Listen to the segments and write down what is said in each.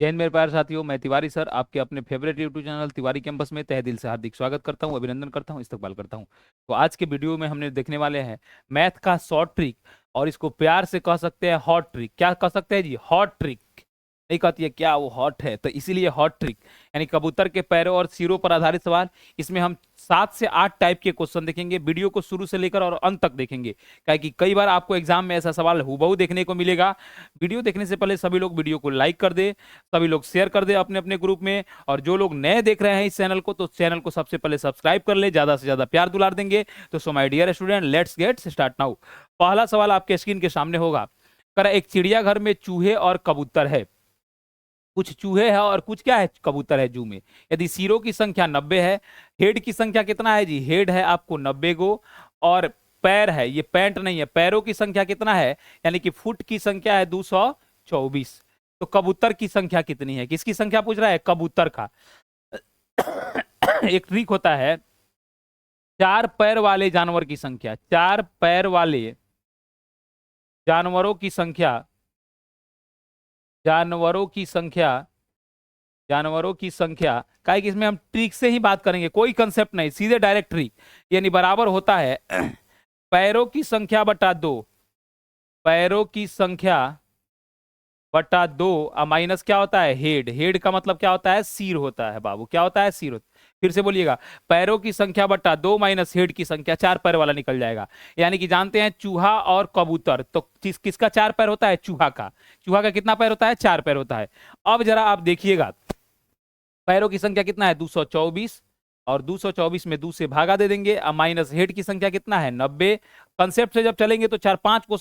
जय हिंद मेरे प्यारे साथियों, मैं तिवारी सर आपके अपने favourite YouTube channel Tiwari campus में तहे दिल से हार्दिक स्वागत करता हूं, अभिनंदन करता हूं, इस्तकबाल करता हूं। तो आज के वीडियो में हमने देखने वाले हैं मैथ का शॉर्ट ट्रिक, और इसको प्यार से कह सकते हैं हॉट ट्रिक। क्या कह सकते हैं जी? Hot trick. नहीं कहती है क्या वो हॉट है, तो इसीलिए हॉट ट्रिक यानी कबूतर के पैरों और सिरों पर आधारित सवाल। इसमें हम 7 से 8 टाइप के क्वेश्चन देखेंगे। वीडियो को शुरू से लेकर और अंत तक देखेंगे, क्या कि कई बार आपको एग्जाम में ऐसा सवाल हूबहू देखने को मिलेगा। वीडियो देखने से पहले सभी लोग वीडियो को लाइक कर दे, सभी लोग शेयर कर दे अपने अपने ग्रुप में, और जो लोग नए देख रहे हैं इस चैनल को, तो चैनल को सबसे पहले सब्सक्राइब कर ले, ज्यादा से ज्यादा प्यार दुलार देंगे। तो so my dear student, let's get start now. पहला सवाल आपके स्क्रीन के सामने होगा। करा, एक चिड़ियाघर में चूहे और कबूतर है। कुछ चूहे हैं और कुछ क्या है, कबूतर है जू में। यदि सिरों की संख्या 90 है, हेड की संख्या कितना है जी? हेड है आपको 90 गो, और पैर है, ये पैंट नहीं है, पैरों की संख्या कितना है, यानी कि फुट की संख्या है 224। तो कबूतर की संख्या कितनी है? किसकी संख्या पूछ रहा है? कबूतर का। एक ट्रिक होता है, चार पैर वाले जानवर की संख्या, चार पैर वाले जानवरों की संख्या, जानवरों की संख्या, जानवरों की संख्या का एक, इसमें हम ट्रिक से ही बात करेंगे, कोई कंसेप्ट नहीं, सीधे डायरेक्ट ट्रिक। यानी बराबर होता है पैरों की संख्या बटा दो, पैरों की संख्या बटा दो, माइनस क्या होता है? हेड। हेड का मतलब क्या होता है? सिर होता है बाबू। क्या होता है? सिर होता। फिर से बोलिएगा, पैरों की संख्या बटा दो माइनस हेड की संख्या, चार पैर वाला निकल जाएगा। यानी कि जानते हैं चूहा और कबूतर, तो किसका चार पैर होता है? चूहा का। चूहा का कितना पैर होता है? चार पैर होता है। अब जरा आप देखिएगा, पैरों की संख्या कितना है? 224, और 224 में 2 से भागा दे देंगे। अब माइनस हेड की संख्या कितना है? 90। कंसेप्ट से जब चलेंगे तो 4-5 को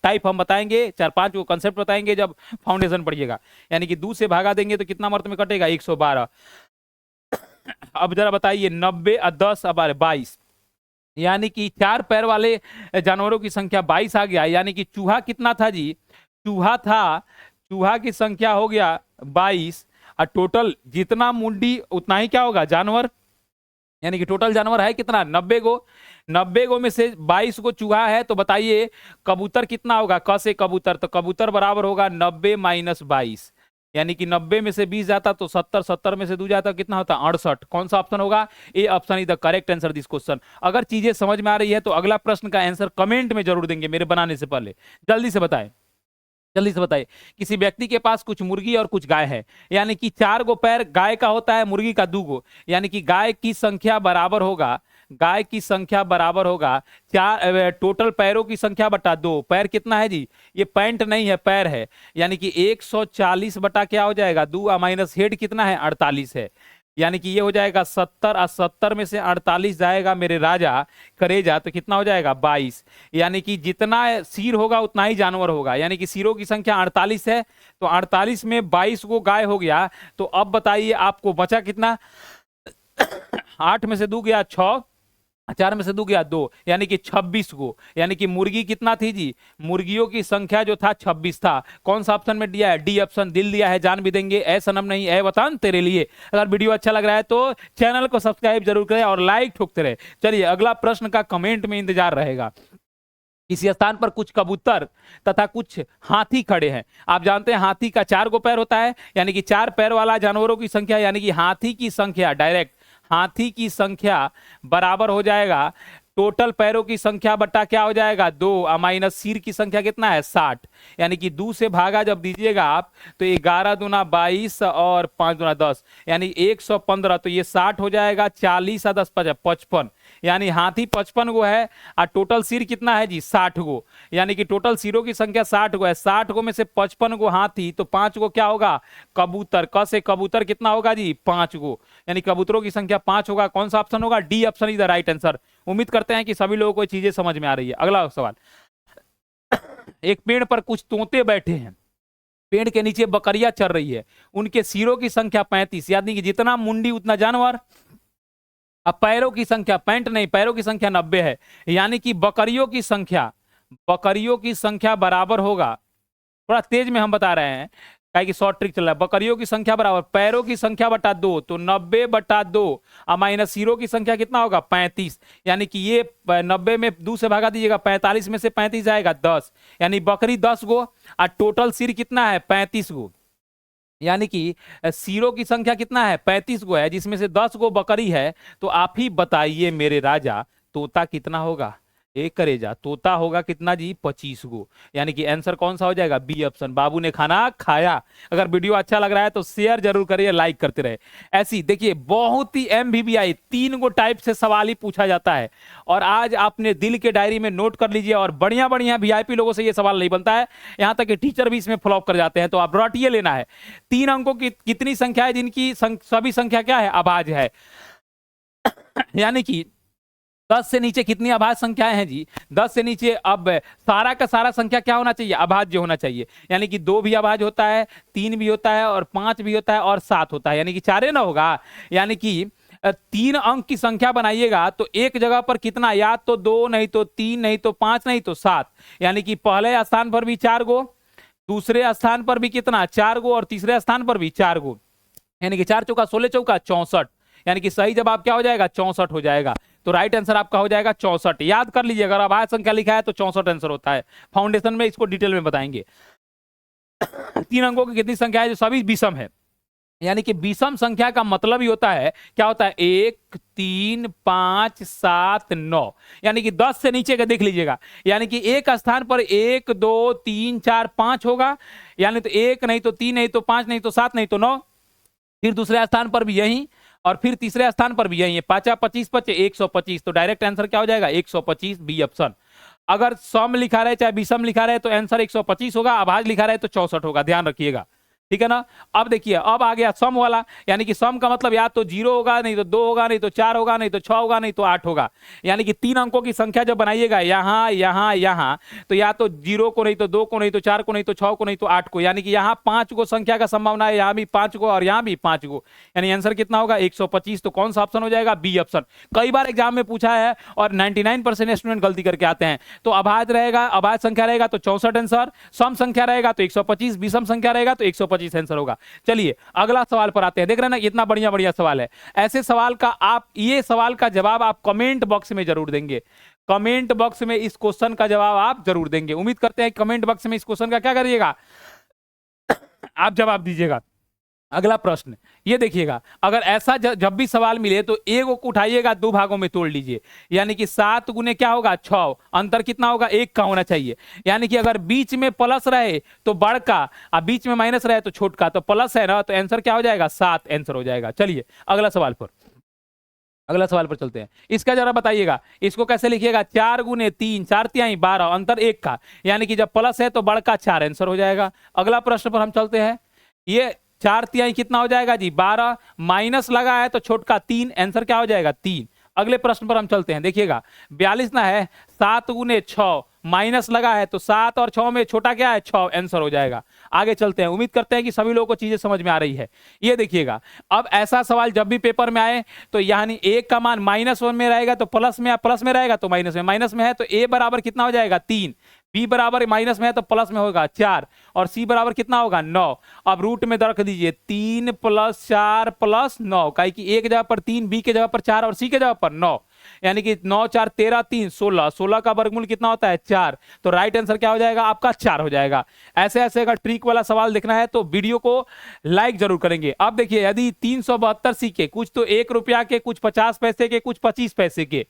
टाइप हम बताएंगे, 4-5 को कंसेप्ट बताएंगे जब फाउंडेशन पढ़िएगा। यानी कि 2 से भागा देंगे तो कितना मर्त में कटेगा? 112। अब जरा बताइए, 90 और 10 अब 22, यानी कि चार पैर वाले जानवरों की संख्या 22 आ गया। यानी कि चूहा कितना था जी? चूहा था, चूहा की संख्या हो गया 22, और टोटल जितना मुंडी उतना ही क्या होगा? जानवर। यानी कि टोटल जानवर है कितना? 90 गो। 90 गो में से 22 गो चूहा है, तो बताइए कबूतर कितना होगा? क से कबूतर, तो कबूतर बराबर होगा 90 माइनस 22। यानी कि 90 में से 20 जाता तो 70, 70 में से 2 जाता कितना होता? 68। कौन सा ऑप्शन होगा? A option is the correct answer this question. अगर चीजें समझ में आ रही है तो अगला प्रश्न का आंसर कमेंट में जरूर देंगे मेरे बनाने से पहले। जल्दी से बताएं, जल्दी से बताइए। किसी व्यक्ति के पास कुछ मुर्गी और कुछ गाय है, यानी कि 4 गो पैर गाय का होता है, मुर्गी का 2 गो। यानी कि गाय की संख्या बराबर होगा, गाय की संख्या बराबर होगा चार, टोटल पैरों की संख्या बटा 2। पैर कितना है जी? ये पैंट नहीं है, पैर है। यानी कि 140 बटा क्या हो जाएगा? 2, माइनस हेड कितना है? 48 है। यानी कि ये हो जाएगा 70, और 70 में से 48 जाएगा मेरे राजा करेजा, तो कितना हो जाएगा? 22। यानी कि जितना सिर होगा उतना ही जानवर होगा। यानी कि सिरों की संख्या 48 है, तो 48 में 22 को गाय हो गया। तो अब बताइए आपको बचा कितना? 8 में से 2 गया 6, 4 में से 2 गया 2, यानी कि 26 को। यानी कि मुर्गी कितना थी जी? मुर्गियों की संख्या जो था 26 था। कौन सा ऑप्शन में दिया है? D option. दिल दिया है, जान भी देंगे, ऐ सनम नहीं ऐ वतन तेरे लिए। अगर वीडियो अच्छा लग रहा है तो चैनल को सब्सक्राइब जरूर करें और लाइक ठोकते रहे। चलिए अगला प्रश्न का कमेंट में इंतजार रहेगा। किसी स्थान पर कुछ कबूतर तथा कुछ हाथी खड़े हैं। आप जानते हैं हाथी का 4 गो पैर होता है, यानी कि 4 पैर वाला जानवरों की संख्या, यानी कि हाथी की संख्या डायरेक्ट, हाथी की संख्या बराबर हो जाएगा टोटल पैरों की संख्या बटा क्या हो जाएगा? 2, माइनस सिर की संख्या कितना है? 60। यानी कि 2 से भागा जब दीजिएगा आप, तो 11 दूना 22 और 5 दूना 10, यानी 115। तो ये 60 हो जाएगा, 40 और 10 55। यानी हाथी 55 गो है, और टोटल सिर कितना है जी? 60 गो। यानी कि टोटल सिरों की संख्या 60 गो है। 60 गो में से 55 गो हाथी, तो 5 गो क्या होगा? कबूतर। क से कबूतर कितना होगा जी? 5 गो। यानी कबूतरों की संख्या 5 होगा। कौन सा ऑप्शन होगा? D option is the right answer. उम्मीद करते हैं कि सभी लोगों को चीजें समझ में आ रही है। अगला सवाल। एक पेड़ पर कुछ तोते बैठे हैं, पेड़ के नीचे बकरियां चर रही है, उनके सिरों की संख्या 35, यानी कि जितना मुंडी उतना जानवर। अब पैरों की संख्या, पैंट नहीं, पैरों की संख्या 90 है। यानी कि बकरियों की संख्या, बकरियों की संख्या बराबर होगा, थोड़ा तेज में हम बता रहे हैं क्या कि शॉर्ट ट्रिक चल रहा है। बकरियों की संख्या बराबर पैरों की संख्या बटा 2, तो 90 बटा 2, और माइनस सिरों की संख्या कितना होगा? 35। यानी कि ये 90 में 2 से भागा दीजिएगा, 45 में से 35 जाएगा 10। यानी बकरी 10 गो, और टोटल सिर कितना है? 35 गो। यानी कि सीरो की संख्या कितना है, 35 गो है, जिसमें से 10 गो बकरी है। तो आप ही बताइए मेरे राजा, तोता कितना होगा, एक करेजा तोता होगा कितना जी, 25 गो। यानी कि आंसर कौन सा हो जाएगा, बी ऑप्शन, बाबू ने खाना खाया। अगर वीडियो अच्छा लग रहा है तो शेयर जरूर करिए, लाइक करते रहे। ऐसी देखिए बहुत ही MVBI 3 गो टाइप से सवाल ही पूछा जाता है। और आज आपने दिल के डायरी में नोट कर लीजिए, और बढ़िया बढ़िया VIP लोगों से ये सवाल नहीं बनता है, यहां तक कि टीचर भी इसमें फ्लॉप कर जाते हैं। तो आप रटिए लेना है, 3 अंकों की कितनी संख्या है जिनकी सभी संख्या क्या है, अभाज्य है। यानी कि 10 से नीचे कितनी अभाज्य संख्याएं हैं जी, 10 से नीचे अब सारा का सारा संख्या क्या होना चाहिए, अभाज्य होना चाहिए। यानी कि 2 भी अभाज्य होता है, 3 भी होता है, और 5 भी होता है, और 7 होता है, यानी कि 4 ना होगा। यानी कि 3 अंक की संख्या बनाइएगा तो एक जगह पर कितना, या तो 2 नहीं तो 3 नहीं तो 5 नहीं तो 7। यानी कि पहले स्थान पर भी 4 गो, दूसरे स्थान पर भी कितना, 4 गो, और तीसरे स्थान पर भी 4 गो। यानी कि 4 चौका 16 चौका 64। यानी कि सही जवाब क्या हो जाएगा, 64 हो जाएगा। तो राइट आंसर आपका हो जाएगा 64। याद कर लीजिए, अगर अभाज्य संख्या लिखा है तो 64 आंसर होता है। फाउंडेशन में इसको डिटेल में बताएंगे। 3 अंकों की कितनी संख्या है जो सभी विषम है। यानी कि विषम संख्या का मतलब ही होता है, क्या होता है, 1 3 5 7 9। यानी कि 10 से नीचे का देख लीजिएगा। यानी कि एक स्थान पर 1 2 3 4 5 होगा, यानी तो 1 नहीं तो 3 नहीं तो 5 नहीं तो 7 नहीं तो 9। फिर दूसरे स्थान पर भी यही, और फिर तीसरे स्थान पर भी यही है, 5 25 25 125। तो डायरेक्ट आंसर क्या हो जाएगा, 125, बी ऑप्शन। अगर सम लिखा रहे चाहे विषम लिखा रहे तो आंसर 125 होगा, अभाज्य लिखा रहे तो 64 होगा, ध्यान रखिएगा। ठीक है ना। अब देखिए, अब आ गया सम वाला। यानी कि सम का मतलब या तो 0 होगा, नहीं तो 2 होगा, नहीं तो 4 होगा, नहीं तो 6 होगा, नहीं तो 8 होगा। यानी कि 3 अंकों की संख्या जब बनाइएगा यहां यहां यहां, तो या तो 0 को, नहीं तो 2 को, नहीं तो 4 को, नहीं तो 6 को, नहीं तो 8 को। यानी कि यहां 5 गो संख्या का संभावना है, यहां भी 5 गो और यहां भी 5 गो। यानी आंसर कितना होगा, 125। तो कौन सा ऑप्शन हो जाएगा, बी ऑप्शन। कई बार एग्जाम में पूछा है और 99% स्टूडेंट गलती करके आते हैं। तो अभाज्य रहेगा, अभाज्य संख्या रहेगा तो 64 आंसर, सम संख्या रहेगा तो 125, विषम संख्या रहेगा तो 125 आंसर होगा। चलिए अगला सवाल पर आते हैं। देख रहे हैं ना, इतना बढ़िया बढ़िया सवाल है। ऐसे सवाल का आप, ये सवाल का जवाब आप कमेंट बॉक्स में जरूर देंगे। कमेंट बॉक्स में इस क्वेश्चन का जवाब आप जरूर देंगे। उम्मीद करते हैं कमेंट बॉक्स में इस क्वेश्चन का क्या करिएगा, आप जवाब दीजिएगा। अगला प्रश्न ये देखिएगा, अगर ऐसा जब भी सवाल मिले तो एक को उठाइएगा, 2 भागों में तोड़ लीजिए। यानी कि 7 गुने क्या होगा, 6। अंतर कितना होगा, 1 का होना चाहिए। यानी कि अगर बीच में प्लस रहे तो बड़का, और बीच में माइनस रहे तो छोटका। तो प्लस है ना, तो आंसर क्या हो जाएगा, 7 आंसर हो जाएगा। चलिए अगला सवाल पर चलते हैं। इसका जरा बताइएगा, इसको कैसे लिखिएगा, 4 गुने 3, 4 तिहाई 12, अंतर 1 का। यानी कि जब प्लस है तो बड़का 4 आंसर हो जाएगा। अगला प्रश्न पर हम चलते हैं। ये 4 तिहाई कितना हो जाएगा जी, 12, माइनस लगा है तो छोटका 3, आंसर क्या हो जाएगा, 3। अगले प्रश्न पर हम चलते हैं। देखिएगा 42 ना है, 7 गुने 6, माइनस लगा है तो 7 और 6 में छोटा क्या है, 6, आंसर हो जाएगा। आगे चलते हैं। उम्मीद करते हैं कि सभी लोगों को चीजें समझ में आ रही है। ये देखिएगा, अब ऐसा सवाल जब भी पेपर में आए तो यानी एक का मान -1 में रहेगा तो प्लस में, प्लस में रहेगा तो माइनस में, माइनस में है तो a बराबर कितना हो जाएगा, 3, b बराबर माइनस में है तो प्लस में होगा 4, और c बराबर कितना होगा, 9। अब रूट में रख दीजिए, 3 + 4 + 9, काहे कि एक जगह पर 3, b के जगह पर 4 और c के जगह पर 9। यानी कि 9 4 13 3 16, 16 का वर्गमूल कितना होता है, 4। तो राइट आंसर क्या हो जाएगा आपका, 4 हो जाएगा। ऐसे ऐसे अगर ट्रिक वाला सवाल देखना है तो वीडियो को लाइक जरूर करेंगे। अब देखिए, यदि 372 सिक्के, कुछ तो 1 रुपया के, कुछ 50 पैसे के, कुछ 25 पैसे के,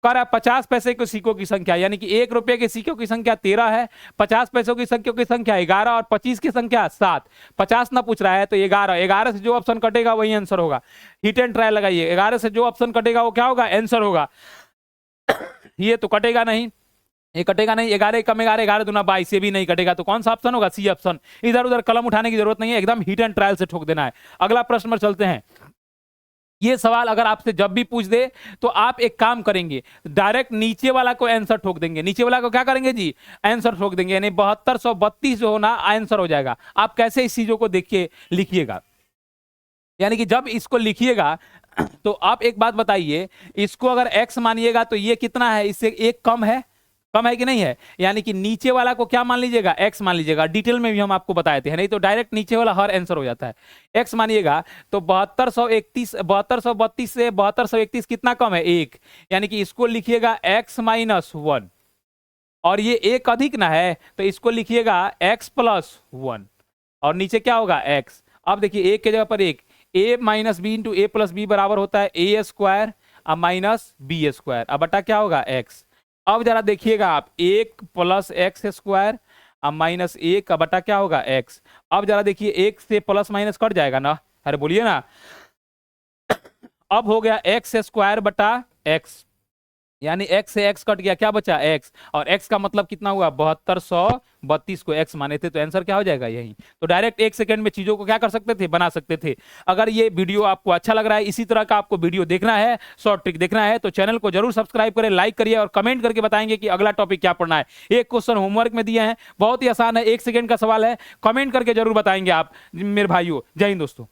कर 50 पैसे के सिक्कों की संख्या, यानी कि 1 रुपये के सिक्कों की संख्या 13 है, 50 पैसों की सिक्कों की संख्या 11 और 25 की संख्या 7। 50 ना पूछ रहा है तो 11, 11 से जो ऑप्शन कटेगा वही आंसर होगा। हिट एंड ट्राई लगाइए, 11 से जो ऑप्शन कटेगा वो क्या होगा, आंसर होगा। ये तो कटेगा नहीं, ये कटेगा नहीं, 11 कम 11, 11 दूना 22, ये भी नहीं कटेगा। तो कौन सा ऑप्शन होगा, सी ऑप्शन। इधर उधर कलम उठाने की जरूरत नहीं है, एकदम हिट एंड ट्रायल से ठोक देना है। अगला प्रश्न पर चलते हैं। ये सवाल अगर आपसे जब भी पूछ दे तो आप एक काम करेंगे, डायरेक्ट नीचे वाला को आंसर ठोक देंगे। नीचे वाला को क्या करेंगे जी, आंसर ठोक देंगे। यानी 7232 जो होना आंसर हो जाएगा। आप कैसे इस चीजों को देखिए लिखिएगा, यानी कि जब इसको लिखिएगा तो आप एक बात बताइए, इसको अगर x मानिएगा तो ये कितना है, इससे एक कम है, कम है कि नहीं है। यानी कि नीचे वाला को क्या मान लीजिएगा, x मान लीजिएगा। डिटेल में भी हम आपको बताए थे, नहीं तो डायरेक्ट नीचे वाला हर आंसर हो जाता है। x मानिएगा तो 7232 से 7231 कितना कम है, 1। यानी कि इसको लिखिएगा x - 1, और ये एक अधिक ना है तो इसको लिखिएगा x + 1, और नीचे क्या होगा x। अब देखिए एक के जगह पर एक, a minus B into A plus B बराबर होता है ए स्क्वायर अब माइनस बी स्क्वायर, अब बटा क्या होगा x। अब जरा देखिएगा आप, एक प्लस एक्स स्क्वायर अब माइनस एक का बटा क्या होगा x। अब जरा देखिए एक से प्लस माइनस कट जाएगा ना, अरे बोलिए ना। अब हो गया एक्स स्क्वायर बटा x, यानी x से x कट गया, क्या बचा x, और x का मतलब कितना हुआ 7232 को x माने थे, तो आंसर क्या हो जाएगा यही। तो डायरेक्ट एक सेकंड में चीजों को क्या कर सकते थे, बना सकते थे। अगर ये वीडियो आपको अच्छा लग रहा है, इसी तरह का आपको वीडियो देखना है, शॉर्ट ट्रिक देखना है, तो चैनल को जरूर सब्सक्राइब करें, लाइक करिए और कमेंट करके बताएंगे कि अगला टॉपिक क्या पढ़ना है। एक क्वेश्चन होमवर्क में दिए हैं, बहुत ही आसान है, 1 सेकंड का सवाल है, कमेंट करके जरूर बताएंगे आप मेरे भाइयों। जय हिंद दोस्तों।